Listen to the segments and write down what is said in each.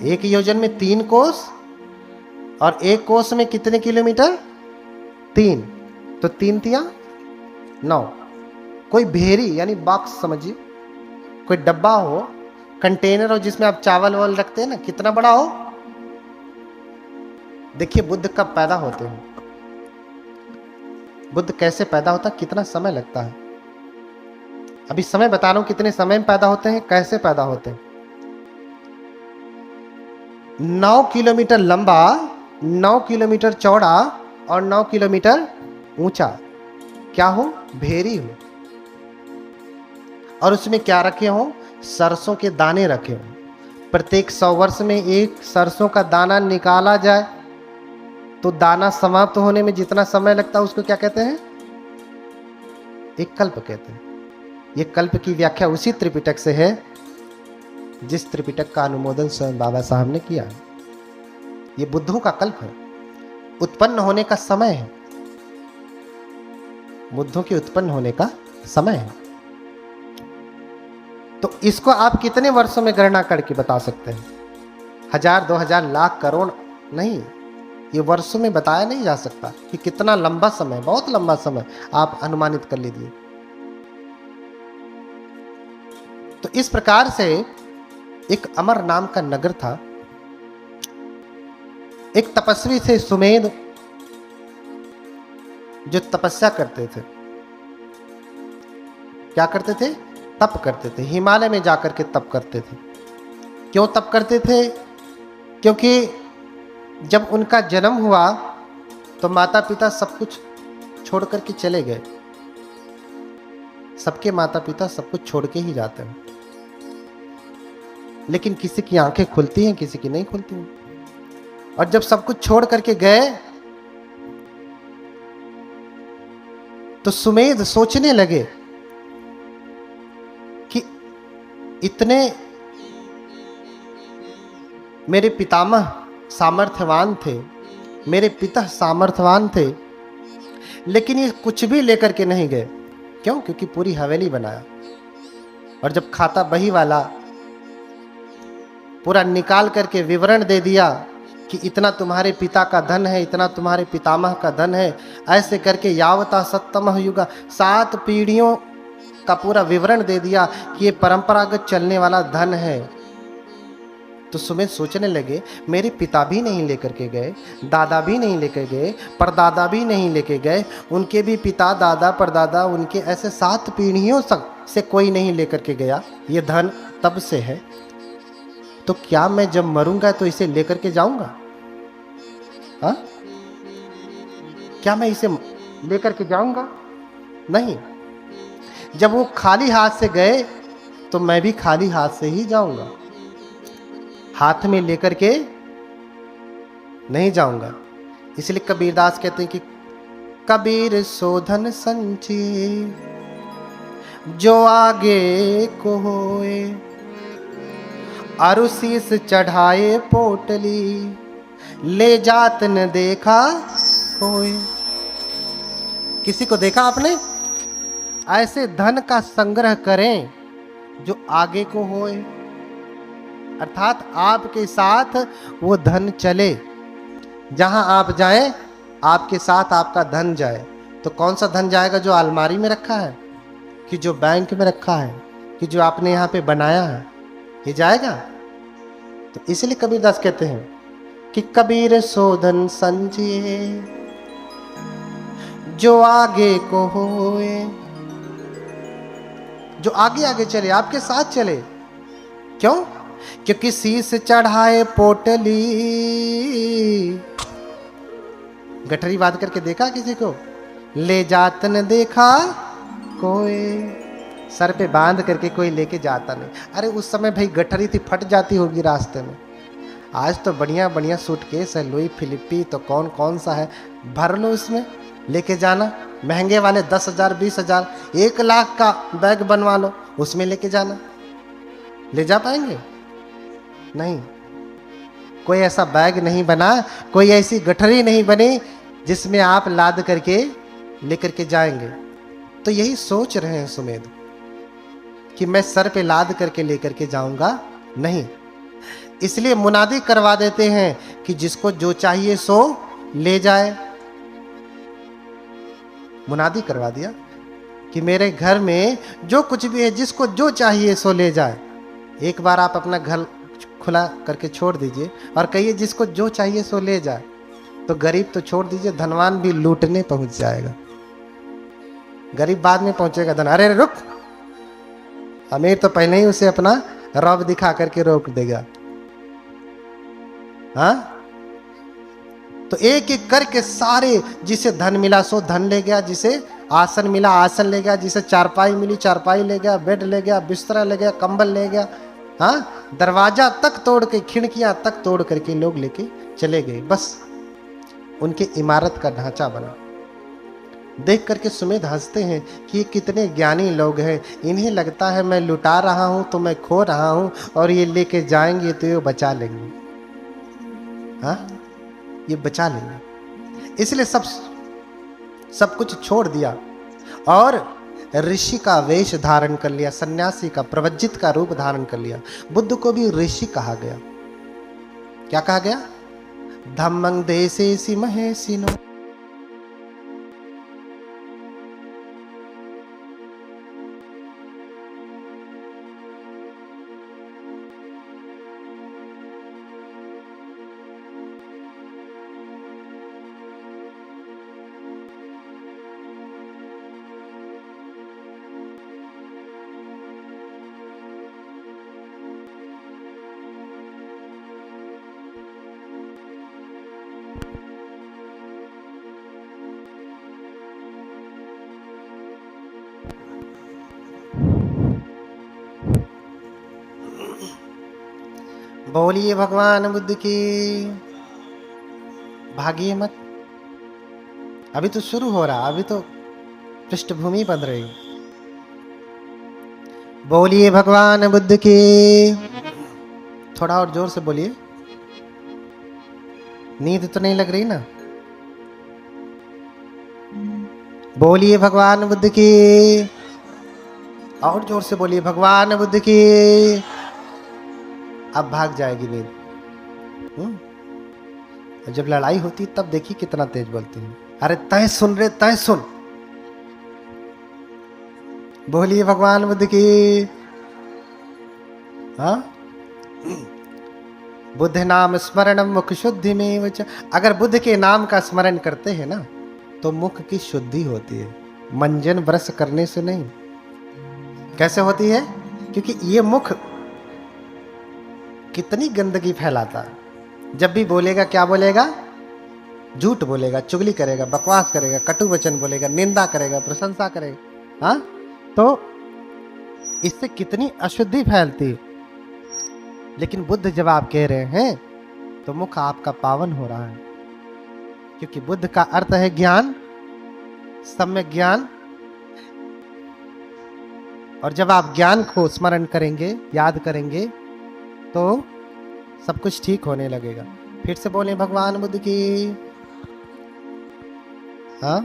एक योजन में 3 कोस, और एक कोस में कितने किलोमीटर? 3, तो 3 तिया 9। कोई भेरी यानी बॉक्स समझिए, कोई डब्बा हो, कंटेनर हो जिसमें आप चावल वावल रखते हैं ना, कितना बड़ा हो। देखिए बुद्ध कब पैदा होते हैं, बुद्ध कैसे पैदा होता है, कितना समय लगता है। अभी समय बता रहा हूं कितने समय में पैदा होते हैं, कैसे पैदा होते हैं। 9 किलोमीटर लंबा, 9 किलोमीटर चौड़ा और 9 किलोमीटर ऊंचा क्या हो? भेरी हो। और उसमें क्या रखे हो? सरसों के दाने रखे हो। प्रत्येक 100 वर्ष में एक सरसों का दाना निकाला जाए तो दाना समाप्त होने में जितना समय लगता है उसको क्या कहते हैं? एक कल्प कहते हैं। ये कल्प की व्याख्या उसी त्रिपिटक से है जिस त्रिपिटक का अनुमोदन स्वयं बाबा साहब ने किया। ये बुद्धों का कल्प है, उत्पन्न होने का समय है, बुद्धों के उत्पन्न होने का समय है। तो इसको आप कितने वर्षों में गणना करके बता सकते हैं? 1000, 2000, लाख, करोड़ नहीं, ये वर्षों में बताया नहीं जा सकता कि कितना लंबा समय, बहुत लंबा समय आप अनुमानित कर लीजिए। तो इस प्रकार से एक अमर नाम का नगर था। एक तपस्वी थे सुमेध, जो तपस्या करते थे। क्या करते थे? तप करते थे। हिमालय में जाकर के तप करते थे। क्यों तप करते थे? क्योंकि जब उनका जन्म हुआ तो माता पिता सब कुछ छोड़ करके चले गए। सबके माता पिता सब कुछ छोड़ के ही जाते हैं, लेकिन किसी की आंखें खुलती हैं, किसी की नहीं खुलती हैं। और जब सब कुछ छोड़ करके गए तो सुमेध सोचने लगे कि इतने मेरे पितामह सामर्थ्यवान थे, मेरे पिता सामर्थ्यवान थे, लेकिन ये कुछ भी लेकर के नहीं गए। क्यों? क्योंकि पूरी हवेली बनाया, और जब खाता बही वाला पूरा निकाल करके विवरण दे दिया कि इतना तुम्हारे पिता का धन है, इतना तुम्हारे पितामह का धन है, ऐसे करके यावता सत्तमः युगा 7 पीढ़ियों का पूरा विवरण दे दिया कि ये परंपरागत चलने वाला धन है। तो सुमेध सोचने लगे मेरे पिता भी नहीं लेकर के गए, दादा भी नहीं लेकर गए, परदादा भी नहीं लेके गए, उनके भी पिता, दादा, परदादा, उनके ऐसे 7 पीढ़ियों से कोई नहीं लेकर के गया। ये धन तब से है, तो क्या मैं जब मरूंगा तो इसे लेकर के जाऊंगा? हाँ, क्या मैं इसे लेकर के जाऊंगा? नहीं। जब वो खाली हाथ से गए तो मैं भी खाली हाथ से ही जाऊंगा, हाथ में लेकर के नहीं जाऊंगा। इसलिए कबीरदास कहते हैं कि कबीर सोधन संचिए जो आगे को होए, अरुशीस चढ़ाए पोटली ले जात न देखा कोई। किसी को देखा आपने? ऐसे धन का संग्रह करें जो आगे को होए, अर्थात आपके साथ वो धन चले, जहां आप जाएं आपके साथ आपका धन जाए। तो कौन सा धन जाएगा? जो अलमारी में रखा है, कि जो बैंक में रखा है, कि जो आपने यहाँ पे बनाया है, ये जाएगा। तो इसलिए कबीरदास कहते हैं कि कबीर सोधन संचिए जो आगे को होए, जो आगे आगे चले, आपके साथ चले। क्यों? क्योंकि शीश चढ़ाए पोटली, गठरी बांध करके देखा किसी को? ले जात न देखा कोई, सर पे बांध करके कोई लेके जाता नहीं। अरे उस समय भाई गठरी थी, फट जाती होगी रास्ते में। आज तो बढ़िया बढ़िया सूटकेस है, लुई फिलिपी तो कौन कौन सा है, भर लो उसमें, लेके जाना। महंगे वाले 10,000, 20,000, 1 लाख का बैग बनवा लो, उसमें लेके जाना। ले जा पाएंगे? नहीं। कोई ऐसा बैग नहीं बना, कोई ऐसी गठरी नहीं बनी जिसमें आप लाद करके लेकर के जाएंगे। तो यही सोच रहे हैं सुमेध कि मैं सर पे लाद करके लेकर के जाऊंगा नहीं, इसलिए मुनादी करवा देते हैं कि जिसको जो चाहिए सो ले जाए। मुनादी करवा दिया कि मेरे घर में जो कुछ भी है, जिसको जो चाहिए सो ले जाए। एक बार आप अपना घर खुला करके छोड़ दीजिए और कहिए जिसको जो चाहिए सो ले जाए, तो गरीब तो छोड़ दीजिए, धनवान भी लूटने पहुंच जाएगा। गरीब बाद में पहुंचेगा, धन अरे रुक, अमीर तो पहले ही उसे अपना रौब दिखा करके रोक देगा। हाँ, तो एक एक करके सारे, जिसे धन मिला सो धन ले गया, जिसे आसन मिला आसन ले गया, जिसे चारपाई मिली चारपाई ले गया, बेड ले गया, बिस्तरा ले गया, कंबल ले गया। हाँ, दरवाजा तक तोड़ के, खिड़कियां तक तोड़ करके लोग लेके चले गए। बस उनके इमारत का ढांचा बना। देख करके सुमेध हंसते हैं कि ये कितने ज्ञानी लोग हैं, इन्हें लगता है मैं लुटा रहा हूं तो मैं खो रहा हूं, और ये लेके जाएंगे तो ये बचा लेंगे। हाँ, ये बचा लेंगे। इसलिए सब कुछ छोड़ दिया और ऋषि का वेश धारण कर लिया, सन्यासी का, प्रवज्जित का रूप धारण कर लिया। बुद्ध को भी ऋषि कहा गया। क्या कहा गया? धम्मं देसेसि महेशिनो। बोलिए भगवान बुद्ध की। भागिए मत, अभी तो शुरू हो रहा, अभी तो पृष्ठभूमि बन रही। बोलिए भगवान बुद्ध की। थोड़ा और जोर से बोलिए, नींद तो नहीं लग रही ना? बोलिए भगवान बुद्ध की। और जोर से बोलिए भगवान बुद्ध की। अब भाग जाएगी नींद। जब लड़ाई होती तब देखिए कितना तेज बोलती है। अरे तय सुन रे, तय सुन। बोलिए भगवान बुद्ध की। हाँ, बुद्ध नाम स्मरणम मुख शुद्धि में वच। अगर बुद्ध के नाम का स्मरण करते हैं ना तो मुख की शुद्धि होती है, मंजन ब्रश करने से नहीं। कैसे होती है? क्योंकि ये मुख कितनी गंदगी फैलाता है। जब भी बोलेगा क्या बोलेगा? झूठ बोलेगा, चुगली करेगा, बकवास करेगा, कटु वचन बोलेगा, निंदा करेगा, प्रशंसा करेगा। हाँ, तो इससे कितनी अशुद्धि फैलती। लेकिन बुद्ध जब आप कह रहे हैं तो मुख आपका पावन हो रहा है, क्योंकि बुद्ध का अर्थ है ज्ञान, सम्यक ज्ञान। और जब आप ज्ञान को स्मरण करेंगे, याद करेंगे, तो सब कुछ ठीक होने लगेगा। फिर से बोले भगवान बुद्ध की। हाँ,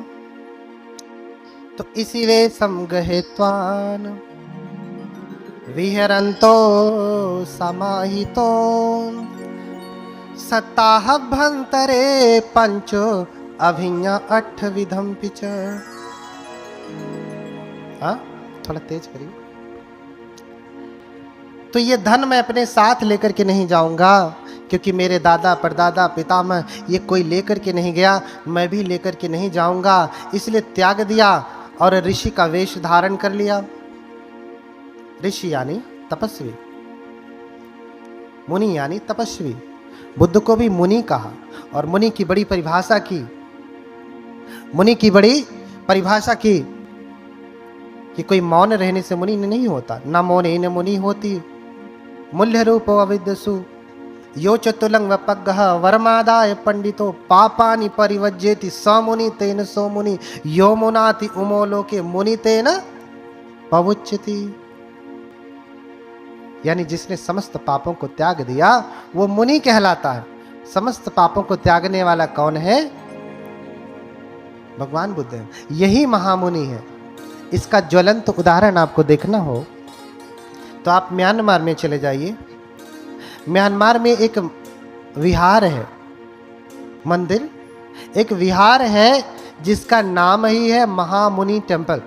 तो इसी वे समगहेत्वान विहरन्तो समाहितो सत्ताह भंतरे पंचो अभिज्ञा अठ विधम पिच। हाँ, थोड़ा तेज करिए। तो ये धन मैं अपने साथ लेकर के नहीं जाऊंगा, क्योंकि मेरे दादा परदादा पितामह ये कोई लेकर के नहीं गया, मैं भी लेकर के नहीं जाऊंगा। इसलिए त्याग दिया और ऋषि का वेश धारण कर लिया। ऋषि यानी तपस्वी, मुनि यानी तपस्वी। बुद्ध को भी मुनि कहा और मुनि की बड़ी परिभाषा की। मुनि की बड़ी परिभाषा की कि कोई मौन रहने से मुनि नहीं होता, ना मौन ही न मुनि होती। मूल्य रूपो अविद्यसु यो चतुलंग वपग्गः वर्मादाय पंडितो पापानि परिवज्येति स मुनि तेन सो मुनि यो मुनाति उमो लोके मुनि तेन पवुच्यति। यानी जिसने समस्त पापों को त्याग दिया वो मुनि कहलाता है। समस्त पापों को त्यागने वाला कौन है? भगवान बुद्ध है, यही महामुनि है। इसका ज्वलंत उदाहरण आपको देखना हो तो आप म्यांमार में चले जाइए। म्यांमार में एक विहार है, मंदिर, एक विहार है जिसका नाम ही है महामुनि टेम्पल।